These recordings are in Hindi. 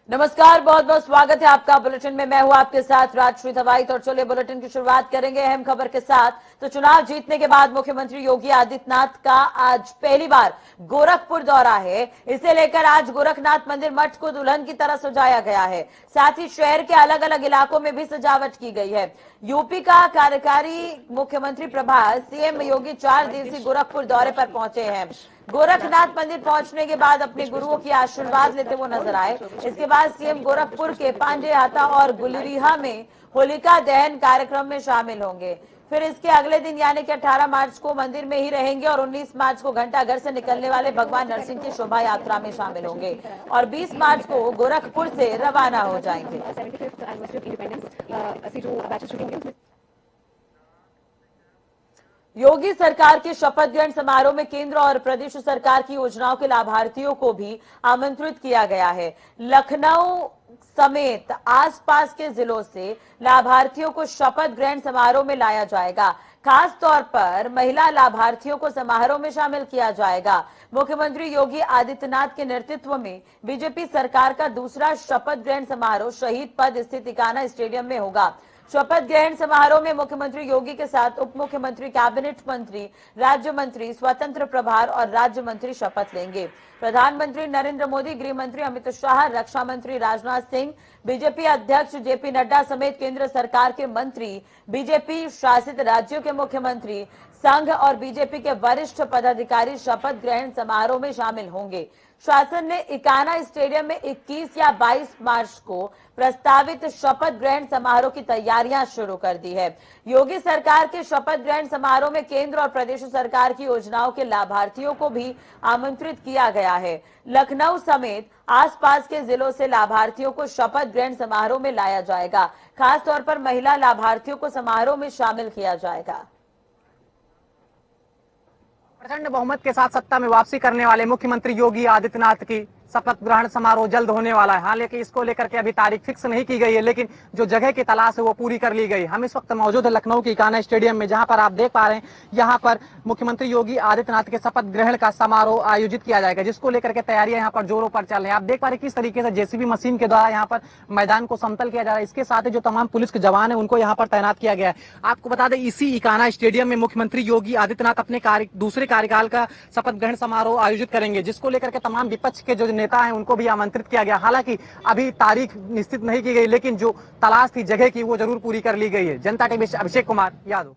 नमस्कार, बहुत बहुत स्वागत है आपका बुलेटिन में। मैं हूं आपके साथ राजश्री धवाइत और चलिए बुलेटिन की शुरुआत करेंगे अहम खबर के साथ। तो चुनाव जीतने के बाद मुख्यमंत्री योगी आदित्यनाथ का आज पहली बार गोरखपुर दौरा है। इसे लेकर आज गोरखनाथ मंदिर मठ को दुल्हन की तरह सजाया गया है। साथ ही शहर के अलग अलग इलाकों में भी सजावट की गई है। यूपी का कार्यकारी मुख्यमंत्री प्रभार सीएम योगी 4 दिवसीय गोरखपुर दौरे पर पहुंचे हैं। गोरखनाथ मंदिर पहुंचने के बाद अपने गुरुओं की आशीर्वाद लेते हुए नजर आए। इसके बाद सीएम गोरखपुर के पांडे हाता और गुलरीहा में होलिका दहन कार्यक्रम में शामिल होंगे। फिर इसके अगले दिन यानी कि 18 मार्च को मंदिर में ही रहेंगे और 19 मार्च को घंटाघर से निकलने वाले भगवान नरसिंह की शोभा यात्रा में शामिल होंगे और 20 मार्च को गोरखपुर से रवाना हो जाएंगे। योगी सरकार के शपथ ग्रहण समारोह में केंद्र और प्रदेश सरकार की योजनाओं के लाभार्थियों को भी आमंत्रित किया गया है। लखनऊ समेत आसपास के जिलों से लाभार्थियों को शपथ ग्रहण समारोह में लाया जाएगा। खास तौर पर महिला लाभार्थियों को समारोह में शामिल किया जाएगा। मुख्यमंत्री योगी आदित्यनाथ के नेतृत्व में बीजेपी सरकार का दूसरा शपथ ग्रहण समारोह शहीद पद स्थित इकाना स्टेडियम में होगा। शपथ ग्रहण समारोह में मुख्यमंत्री योगी के साथ उप मुख्यमंत्री, कैबिनेट मंत्री, राज्य मंत्री, स्वतंत्र प्रभार और राज्य मंत्री शपथ लेंगे। प्रधानमंत्री नरेंद्र मोदी, गृह मंत्री अमित शाह, रक्षा मंत्री राजनाथ सिंह, बीजेपी अध्यक्ष जेपी नड्डा समेत केंद्र सरकार के मंत्री, बीजेपी शासित राज्यों के मुख्यमंत्री, संघ और बीजेपी के वरिष्ठ पदाधिकारी शपथ ग्रहण समारोह में शामिल होंगे। शासन ने इकाना स्टेडियम में 21 या 22 मार्च को प्रस्तावित शपथ ग्रहण समारोह की तैयारियां शुरू कर दी है। योगी सरकार के शपथ ग्रहण समारोह में केंद्र और प्रदेश सरकार की योजनाओं के लाभार्थियों को भी आमंत्रित किया गया है। लखनऊ समेत आसपास के जिलों से लाभार्थियों को शपथ ग्रहण समारोह में लाया जाएगा। खासतौर पर महिला लाभार्थियों को समारोह में शामिल किया जाएगा। प्रचंड बहुमत के साथ सत्ता में वापसी करने वाले मुख्यमंत्री योगी आदित्यनाथ की शपथ ग्रहण समारोह जल्द होने वाला है। हाँ, लेकिन इसको लेकर के अभी तारीख फिक्स नहीं की गई है, लेकिन जो जगह की तलाश है वो पूरी कर ली गई। हम इस वक्त मौजूद है लखनऊ के इकाना स्टेडियम में, जहां पर आप देख पा रहे हैं यहाँ पर मुख्यमंत्री योगी आदित्यनाथ के शपथ ग्रहण का समारोह आयोजित किया जाएगा, जिसको लेकर के तैयारियां यहाँ पर जोरों पर चल रही है। आप देख पा रहे हैं किस तरीके से जेसीबी मशीन के द्वारा यहाँ पर मैदान को समतल किया जा रहा है। इसके साथ ही जो तमाम पुलिस के जवान है उनको यहाँ पर तैनात किया गया है। आपको बता दें, इसी इकाना स्टेडियम में मुख्यमंत्री योगी आदित्यनाथ अपने दूसरे कार्यकाल का शपथ ग्रहण समारोह आयोजित करेंगे, जिसको लेकर के तमाम विपक्ष के जो नेता हैं उनको भी आमंत्रित किया गया। हालांकि अभी तारीख निश्चित नहीं की गई, लेकिन जो तलाश थी जगह की वो जरूर पूरी कर ली गई है। जनता टीवी से अभिषेक कुमार यादव।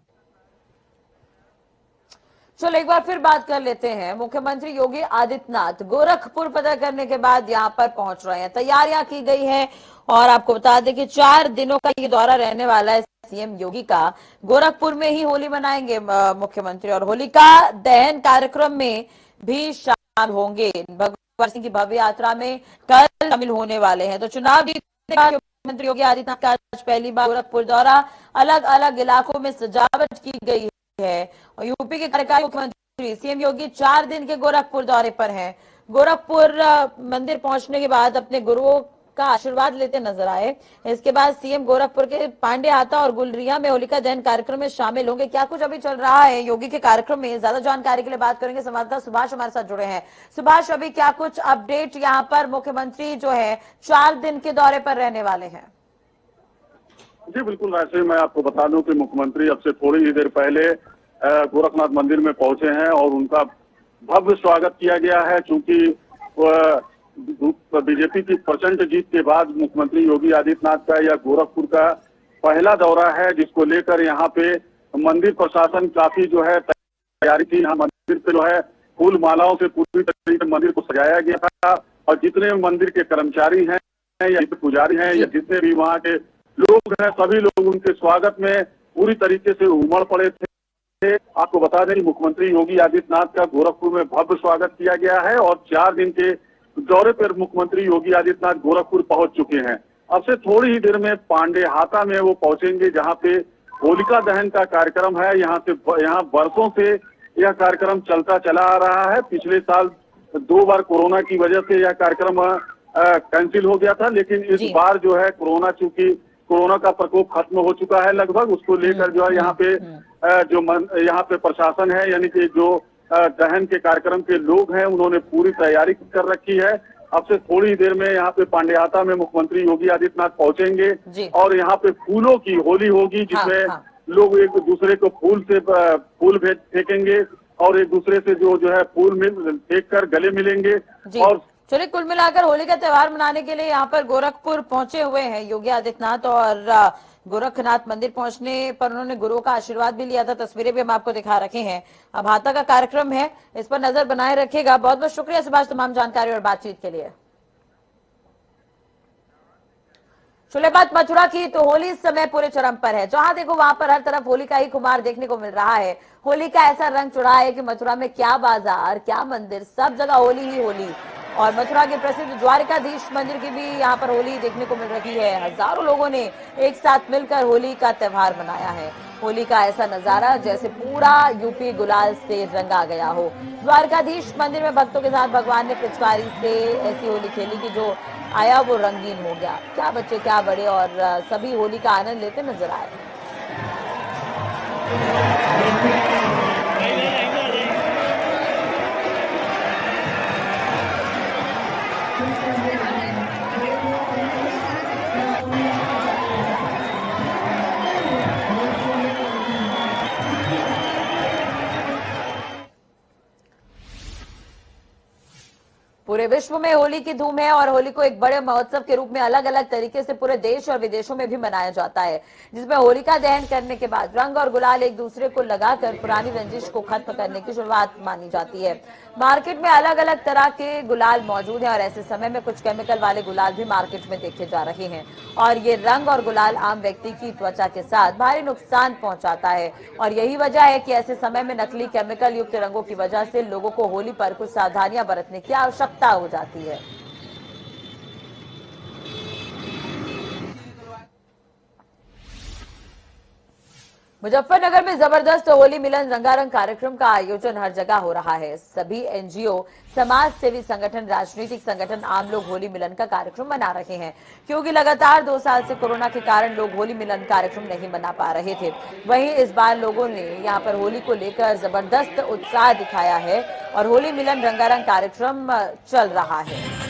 चलो एक बार फिर बात कर लेते हैं। मुख्यमंत्री योगी आदित्यनाथ गोरखपुर पता करने के बाद यहां पर पहुंच रहे हैं। तैयारियां की गई हैं और आपको बता दें कि 4 दिनों का ये दौरा रहने वाला है सीएम योगी का। गोरखपुर में ही होली मनाएंगे मुख्यमंत्री और होलिका दहन कार्यक्रम में भी शामिल होंगे। भगवान सिंह की भव्य यात्रा में कल शामिल होने वाले हैं। तो चुनाव जीतने के बाद मुख्यमंत्री योगी आदित्यनाथ का आज पहली बार गोरखपुर दौरा, अलग अलग इलाकों में सजावट की गई है और यूपी के कार्यकारी मुख्यमंत्री सीएम योगी 4 दिन के गोरखपुर दौरे पर हैं। गोरखपुर मंदिर पहुंचने के बाद अपने गुरुओं का आशीर्वाद लेते नजर आए। इसके बाद सीएम गोरखपुर के पांडे हाता और गुलरिया में होलिका दहन कार्यक्रम में शामिल होंगे। क्या कुछ अभी चल रहा है योगी के कार्यक्रम में, ज्यादा जानकारी के लिए बात करेंगे। संवाददाता सुभाष हमारे साथ जुड़े हैं। सुभाष, अभी क्या कुछ अपडेट यहाँ पर मुख्यमंत्री जो है 4 दिन के दौरे पर रहने वाले हैं? जी बिल्कुल, वैसे मैं आपको बता दूं कि मुख्यमंत्री अब से थोड़ी ही देर पहले गोरखनाथ मंदिर में पहुंचे हैं और उनका भव्य स्वागत किया गया है। चूंकि बीजेपी की प्रचंड जीत के बाद मुख्यमंत्री योगी आदित्यनाथ का यह गोरखपुर का पहला दौरा है, जिसको लेकर यहाँ पे मंदिर प्रशासन काफी जो है तैयारी थी। यहाँ मंदिर पे जो है फूल मालाओं से पूरी तरीके से मंदिर को सजाया गया था और जितने मंदिर के कर्मचारी हैं या पुजारी हैं या जितने भी वहाँ के लोग हैं, सभी लोग उनके स्वागत में पूरी तरीके से उमड़ पड़े थे। आपको बता दें मुख्यमंत्री योगी आदित्यनाथ का गोरखपुर में भव्य स्वागत किया गया है और 4 दिन के दौरे पर मुख्यमंत्री योगी आदित्यनाथ गोरखपुर पहुंच चुके हैं। अब से थोड़ी ही देर में पांडे हाता में वो पहुंचेंगे, जहां पे होलिका दहन का कार्यक्रम है। यहाँ वर्षों से यह कार्यक्रम चलता चला आ रहा है। पिछले साल 2 बार कोरोना की वजह से यह कार्यक्रम कैंसिल हो गया था, लेकिन इस बार जो है कोरोना का प्रकोप खत्म हो चुका है लगभग। उसको लेकर जो है यहाँ पे प्रशासन है, यानी कि जो दहन के कार्यक्रम के लोग हैं, उन्होंने पूरी तैयारी कर रखी है। अब से थोड़ी देर में यहाँ पे पांडेयाता में मुख्यमंत्री योगी आदित्यनाथ पहुंचेंगे और यहाँ पे फूलों की होली होगी, जिसमें लोग एक दूसरे को फूल फेंकेंगे और एक दूसरे से जो है फूल फेंक कर गले मिलेंगे। और चलिए, कुल मिलाकर होली का त्योहार मनाने के लिए यहाँ पर गोरखपुर पहुंचे हुए हैं योगी आदित्यनाथ और गोरखनाथ मंदिर पहुंचने पर उन्होंने गुरुओं का आशीर्वाद भी लिया था। तस्वीरें भी हम आपको दिखा रखे हैं। अब हाथा का कार्यक्रम है, इस पर नजर बनाए रखिएगा। बहुत बहुत शुक्रिया सुभाष, तमाम जानकारी और बातचीत के लिए। चलिए बात मथुरा की, तो होली इस समय पूरे चरम पर है। जहां देखो वहां पर हर तरफ होली का ही खुमार देखने को मिल रहा है। होली का ऐसा रंग चढ़ा है कि मथुरा में क्या बाजार, क्या मंदिर, सब जगह होली ही होली। और मथुरा के प्रसिद्ध द्वारकाधीश मंदिर की भी यहाँ पर होली देखने को मिल रही है। हजारों लोगों ने एक साथ मिलकर होली का त्योहार मनाया है। होली का ऐसा नजारा जैसे पूरा यूपी गुलाल से रंगा गया हो। द्वारकाधीश मंदिर में भक्तों के साथ भगवान ने पिचकारी से ऐसी होली खेली कि जो आया वो रंगीन हो गया। क्या बच्चे क्या बड़े, और सभी होली का आनंद लेते नजर आए। पूरे विश्व में होली की धूम है और होली को एक बड़े महोत्सव के रूप में अलग अलग तरीके से पूरे देश और विदेशों में भी मनाया जाता है, जिसमें होलिका दहन करने के बाद रंग और गुलाल एक दूसरे को लगाकर पुरानी रंजिश को खत्म करने की शुरुआत मानी जाती है। मार्केट में अलग अलग तरह के गुलाल मौजूद है और ऐसे समय में कुछ केमिकल वाले गुलाल भी मार्केट में देखे जा रहे हैं और ये रंग और गुलाल आम व्यक्ति की त्वचा के साथ भारी नुकसान पहुंचाता है। और यही वजह है कि ऐसे समय में नकली केमिकल युक्त रंगों की वजह से लोगों को होली पर कुछ सावधानियां बरतने की आवश्यकता हो जाती है। मुजफ्फरनगर में जबरदस्त होली मिलन रंगारंग कार्यक्रम का आयोजन हर जगह हो रहा है। सभी एनजीओ, समाज सेवी संगठन, राजनीतिक संगठन, आम लोग होली मिलन का कार्यक्रम मना रहे हैं, क्योंकि लगातार 2 साल से कोरोना के कारण लोग होली मिलन कार्यक्रम नहीं मना पा रहे थे। वहीं इस बार लोगों ने यहां पर होली को लेकर जबरदस्त उत्साह दिखाया है और होली मिलन रंगारंग कार्यक्रम चल रहा है।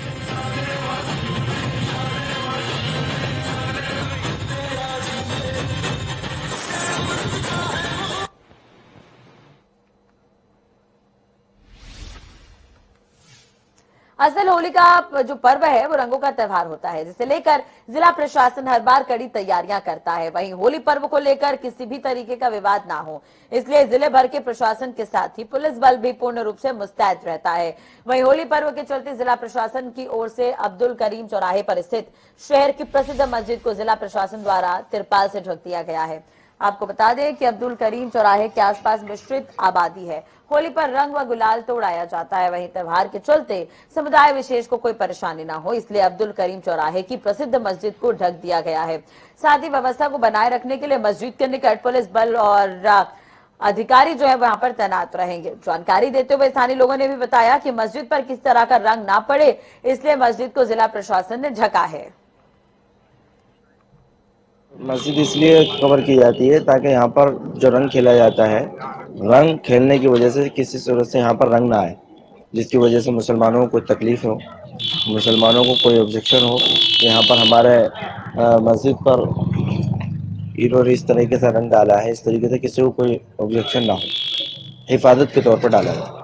असल होली का जो पर्व है वो रंगों का त्योहार होता है, जिसे लेकर जिला प्रशासन हर बार कड़ी तैयारियां करता है। वहीं होली पर्व को लेकर किसी भी तरीके का विवाद ना हो, इसलिए जिले भर के प्रशासन के साथ ही पुलिस बल भी पूर्ण रूप से मुस्तैद रहता है। वहीं होली पर्व के चलते जिला प्रशासन की ओर से अब्दुल करीम चौराहे पर स्थित शहर की प्रसिद्ध मस्जिद को जिला प्रशासन द्वारा तिरपाल से ढक दिया गया है। आपको बता दें कि अब्दुल करीम चौराहे के आसपास मिश्रित आबादी है। होली पर रंग व गुलाल तो उड़ाया जाता है, वहीं त्योहार के चलते समुदाय विशेष को कोई परेशानी ना हो, इसलिए अब्दुल करीम चौराहे की प्रसिद्ध मस्जिद को ढक दिया गया है। साथ ही व्यवस्था को बनाए रखने के लिए मस्जिद के निकट पुलिस बल और अधिकारी जो है वहां पर तैनात रहेंगे। जानकारी देते हुए स्थानीय लोगों ने भी बताया कि मस्जिद पर किस तरह का रंग ना पड़े, इसलिए मस्जिद को जिला प्रशासन ने ढका है। मस्जिद इसलिए कवर की जाती है ताकि यहाँ पर जो रंग खेला जाता है, रंग खेलने की वजह से किसी सूरत से यहाँ पर रंग ना आए, जिसकी वजह से मुसलमानों को कोई तकलीफ हो, मुसलमानों को कोई ऑब्जेक्शन हो। यहाँ पर हमारे मस्जिद पर इन्होंने इस तरीके से रंग डाला है, इस तरीके से किसी को कोई ऑब्जेक्शन ना हो, हिफाजत के तौर पर डाला है।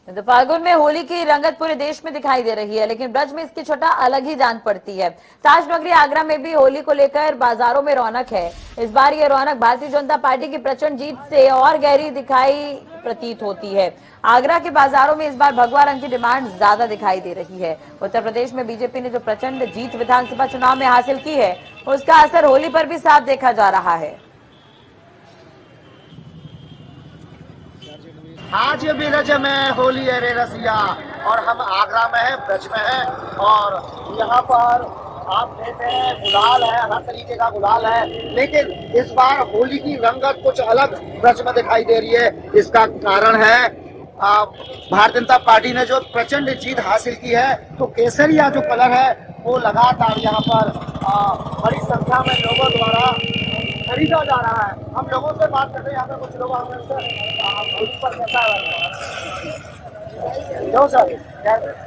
तो फाल्गुन में होली की रंगत पूरे देश में दिखाई दे रही है, लेकिन ब्रज में इसकी छटा अलग ही जान पड़ती है। ताज नगरी आगरा में भी होली को लेकर बाजारों में रौनक है। इस बार ये रौनक भारतीय जनता पार्टी की प्रचंड जीत से और गहरी दिखाई प्रतीत होती है। आगरा के बाजारों में इस बार भगवा रंग की डिमांड ज्यादा दिखाई दे रही है। उत्तर प्रदेश में बीजेपी ने जो प्रचंड जीत विधानसभा चुनाव में हासिल की है, उसका असर होली पर भी साफ देखा जा रहा है। आज भी ब्रज में होली अरे रसिया, और हम आगरा में हैं, ब्रज में हैं, और यहाँ पर आप देखते हैं गुलाल है, हर तरीके का गुलाल है, लेकिन इस बार होली की रंगत कुछ अलग ब्रज में दिखाई दे रही है। इसका कारण है भारतीय जनता पार्टी ने जो प्रचंड जीत हासिल की है, तो केसरिया जो कलर है वो लगातार यहाँ पर बड़ी संख्या में लोगों द्वारा खरीदा जा रहा है। हम लोगों से बात करते हैं, यहाँ पे कुछ लोग होली पर कैसा है? क्यों सर,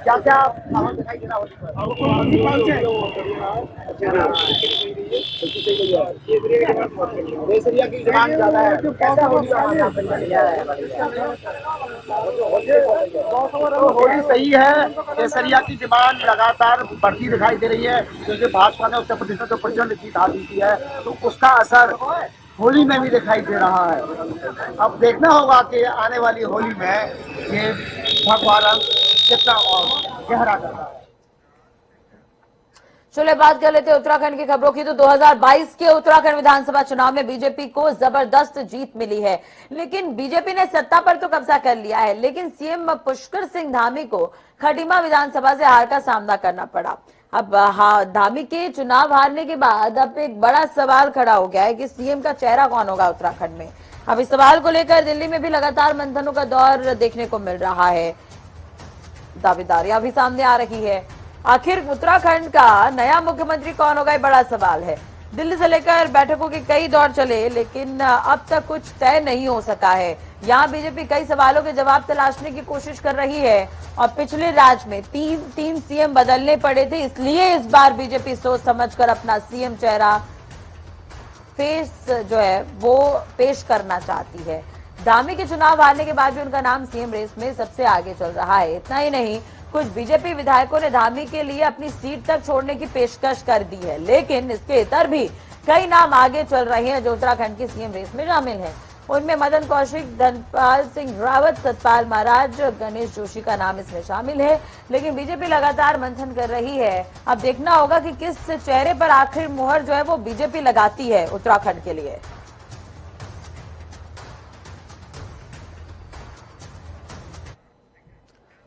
क्या क्या माहौल दिखाई दे रहा केसरिया की डिमांड ज्यादा है, कैसा होली यहाँ पे बढ़िया है? होली सही है, केसरिया की डिमांड लगातार बढ़ती दिखाई दे रही है, क्योंकि भाजपा ने उत्तर प्रदेश में तो प्रचंड जीत हासिल की है, तो उसका असर होली में भी दिखाई दे रहा है। अब देखना होगा कि आने वाली होली में ये भगवा रंग कितना और गहरा करता है। चलिए बात कर लेते हैं उत्तराखंड की खबरों की। तो 2022 के उत्तराखंड विधानसभा चुनाव में बीजेपी को जबरदस्त जीत मिली है, लेकिन बीजेपी ने सत्ता पर तो कब्जा कर लिया है, लेकिन सीएम पुष्कर सिंह धामी को खटीमा विधानसभा से हार का सामना करना पड़ा। अब धामी के चुनाव हारने के बाद अब एक बड़ा सवाल खड़ा हो गया है कि सीएम का चेहरा कौन होगा उत्तराखंड में। अब इस सवाल को लेकर दिल्ली में भी लगातार मंथनों का दौर देखने को मिल रहा है, दावेदारियां भी सामने आ रही है। आखिर उत्तराखंड का नया मुख्यमंत्री कौन होगा, ये बड़ा सवाल है। दिल्ली से लेकर बैठकों के कई दौर चले, लेकिन अब तक कुछ तय नहीं हो सका है। यहाँ बीजेपी कई सवालों के जवाब तलाशने की कोशिश कर रही है, और पिछले राज्य में तीन सीएम बदलने पड़े थे, इसलिए इस बार बीजेपी सोच समझकर अपना सीएम चेहरा वो पेश करना चाहती है। धामी के चुनाव हारने के बाद भी उनका नाम सीएम रेस में सबसे आगे चल रहा है। इतना ही नहीं, कुछ बीजेपी विधायकों ने धामी के लिए अपनी सीट तक छोड़ने की पेशकश कर दी है, लेकिन इसके इतर भी कई नाम आगे चल रहे हैं जो उत्तराखंड की सीएम रेस में शामिल हैं। उनमें मदन कौशिक, धनपाल सिंह रावत, सतपाल महाराज, गणेश जोशी का नाम इसमें शामिल है। लेकिन बीजेपी लगातार मंथन कर रही है। अब देखना होगा कि किस चेहरे पर आखिर मुहर वो बीजेपी लगाती है उत्तराखंड के लिए।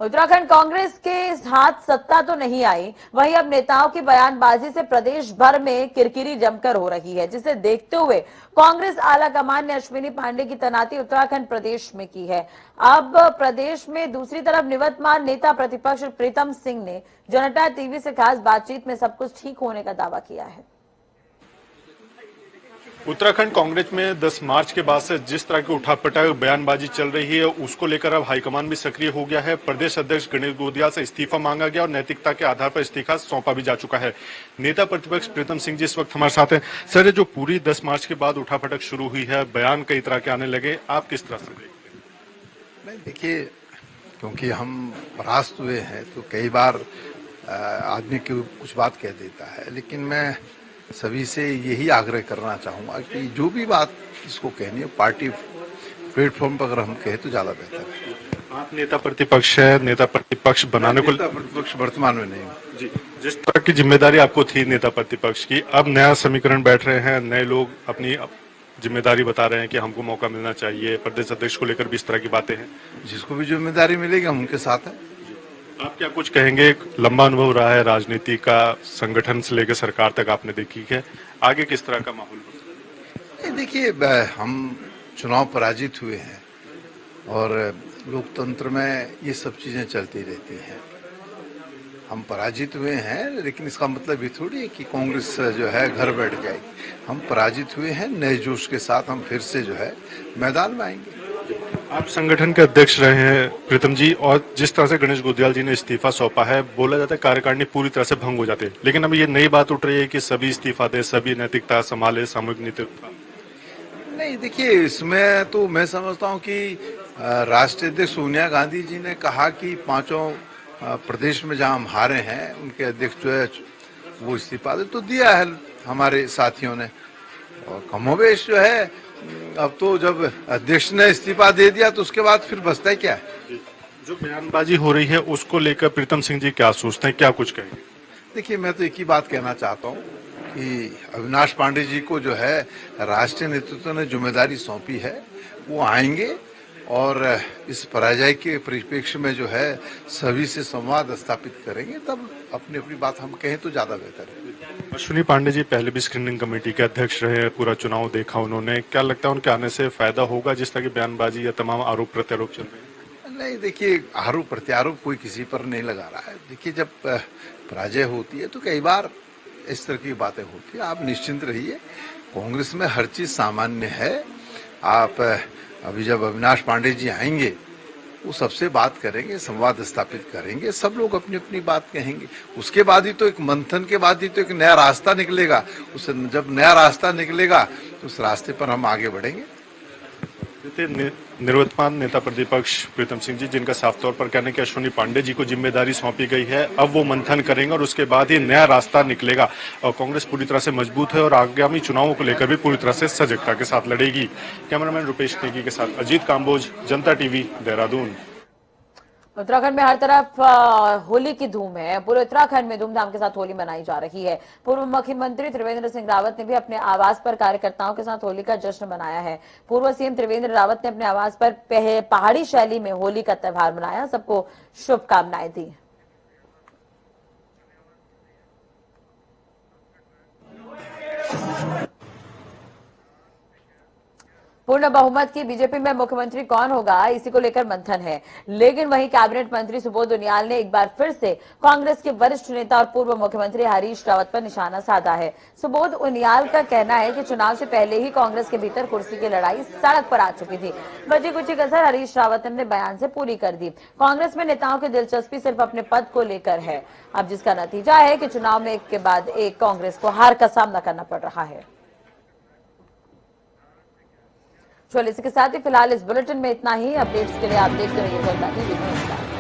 उत्तराखंड कांग्रेस के हाथ सत्ता तो नहीं आई, वहीं अब नेताओं की बयानबाजी से प्रदेश भर में किरकिरी जमकर हो रही है, जिसे देखते हुए कांग्रेस आला कमान ने अश्विनी पांडे की तैनाती उत्तराखंड प्रदेश में की है। अब प्रदेश में दूसरी तरफ निवर्तमान नेता प्रतिपक्ष प्रीतम सिंह ने जनता टीवी से खास बातचीत में सब कुछ ठीक होने का दावा किया है। उत्तराखंड कांग्रेस में 10 मार्च के बाद से जिस तरह की उठापटक बयानबाजी चल रही है, उसको लेकर अब हाईकमान भी सक्रिय हो गया है। प्रदेश अध्यक्ष गणेश गोदिया से इस्तीफा मांगा गया और नैतिकता के आधार पर इस्तीफा सौंपा भी जा चुका है। नेता प्रतिपक्ष प्रीतम सिंह जी इस वक्त हमारे साथ हैं। सर, जो पूरी 10 मार्च के बाद उठापटक शुरू हुई है, बयान कई तरह के आने लगे, आप किस तरह से देखते हैं? देखिए, क्योंकि हम परास्त हुए हैं तो कई बार आदमी कुछ बात कह देता है, लेकिन मैं सभी से यही आग्रह करना चाहूंगा कि जो भी बात इसको कहनी है पार्टी प्लेटफॉर्म पर अगर हम कहें तो ज्यादा बेहतर है। आप नेता प्रतिपक्ष है, नेता प्रतिपक्ष बनाने को प्रतिपक्ष वर्तमान में नहीं जी, जिस तरह की जिम्मेदारी आपको थी नेता प्रतिपक्ष की, अब नया समीकरण बैठ रहे हैं, नए लोग अपनी जिम्मेदारी बता रहे हैं कि हमको मौका मिलना चाहिए, प्रदेश अध्यक्ष को लेकर भी इस तरह की बातें हैं। जिसको भी जिम्मेदारी मिलेगी हम उनके साथ हैं। आप क्या कुछ कहेंगे? लंबा अनुभव रहा है राजनीति का, संगठन से लेकर सरकार तक आपने देखी है, आगे किस तरह का माहौल हो सकता है? देखिए, हम चुनाव पराजित हुए हैं और लोकतंत्र में ये सब चीजें चलती रहती हैं। हम पराजित हुए हैं, लेकिन इसका मतलब ये थोड़ी है कि कांग्रेस जो है घर बैठ जाएगी। हम पराजित हुए हैं, नए जोश के साथ हम फिर से जो है मैदान में आएंगे। आप संगठन के अध्यक्ष रहे हैं प्रीतम जी, और जिस तरह से गणेश गोदियाल जी ने इस्तीफा सौंपा है, बोला जाता है कार्यकारिणी पूरी तरह से भंग हो जाते हैं, लेकिन अब ये नई बात उठ रही है कि सभी इस्तीफा दे, सभी नैतिकता संभाले, सामूहिक नेतृत्व। नहीं, देखिए, इसमें तो मैं समझता हूँ कि राष्ट्रीय अध्यक्ष सोनिया गांधी जी ने कहा कि 5 प्रदेश में जहां हम हारे हैं उनके अध्यक्ष जो है वो इस्तीफा दे, तो दिया है हमारे साथियों ने। और कमोबेश जो है, अब तो जब अध्यक्ष ने इस्तीफा दे दिया तो उसके बाद फिर बचता है क्या? जो बयानबाजी हो रही है उसको लेकर प्रीतम सिंह जी क्या सोचते हैं, क्या कुछ कहेंगे? देखिए, मैं तो एक ही बात कहना चाहता हूँ कि अविनाश पांडे जी को जो है राष्ट्रीय नेतृत्व ने जिम्मेदारी सौंपी है, वो आएंगे और इस पराजय के परिप्रेक्ष्य में जो है सभी से संवाद स्थापित करेंगे, तब अपनी अपनी बात हम कहें तो ज्यादा बेहतर है। अश्विनी पांडे जी पहले भी स्क्रीनिंग कमेटी के अध्यक्ष रहे हैं, पूरा चुनाव देखा उन्होंने, क्या लगता है उनके आने से फायदा होगा जिस तरह की बयानबाजी या तमाम आरोप प्रत्यारोप चल रहे हैं? नहीं, देखिए, आरोप प्रत्यारोप कोई किसी पर नहीं लगा रहा है। देखिए, जब पराजय होती है तो कई बार इस तरह की बातें होती है। आप निश्चिंत रहिए, कांग्रेस में हर चीज सामान्य है। आप अभी जब अविनाश पांडे जी आएंगे वो सबसे बात करेंगे, संवाद स्थापित करेंगे, सब लोग अपनी अपनी बात कहेंगे। उसके बाद ही तो एक मंथन के बाद ही तो एक नया रास्ता निकलेगा। उससे जब नया रास्ता निकलेगा तो उस रास्ते पर हम आगे बढ़ेंगे। निवर्तमान नेता प्रतिपक्ष प्रीतम सिंह जी, जिनका साफ तौर पर कहने कि अश्विनी पांडे जी को जिम्मेदारी सौंपी गई है, अब वो मंथन करेंगे और उसके बाद ही नया रास्ता निकलेगा और कांग्रेस पूरी तरह से मजबूत है और आगामी चुनावों को लेकर भी पूरी तरह से सजगता के साथ लड़ेगी। कैमरामैन रुपेश नेगी के साथ अजीत काम्बोज, जनता टीवी, देहरादून। उत्तराखंड में हर तरफ होली की धूम है। पूरे उत्तराखंड में धूमधाम के साथ होली मनाई जा रही है। पूर्व मुख्यमंत्री त्रिवेंद्र सिंह रावत ने भी अपने आवास पर कार्यकर्ताओं के साथ होली का जश्न मनाया है। पूर्व सीएम त्रिवेंद्र रावत ने अपने आवास पर पहाड़ी शैली में होली का त्यौहार मनाया, सबको शुभकामनाएं दी। पूर्ण बहुमत की बीजेपी में मुख्यमंत्री कौन होगा, इसी को लेकर मंथन है। लेकिन वहीं कैबिनेट मंत्री सुबोध उनियाल ने एक बार फिर से कांग्रेस के वरिष्ठ नेता और पूर्व मुख्यमंत्री हरीश रावत पर निशाना साधा है। सुबोध उनियाल का कहना है कि चुनाव से पहले ही कांग्रेस के भीतर कुर्सी की लड़ाई सड़क पर आ चुकी थी। बची कुछ कसर हरीश रावत ने बयान से पूरी कर दी। कांग्रेस में नेताओं की दिलचस्पी सिर्फ अपने पद को लेकर है। अब जिसका नतीजा है कि चुनाव में एक के बाद एक कांग्रेस को हार का सामना करना पड़ रहा है। चलिए, इसी के साथ ही फिलहाल इस बुलेटिन में इतना ही। अपडेट्स के लिए आप देखते रहिए जनता टीवी। नमस्कार।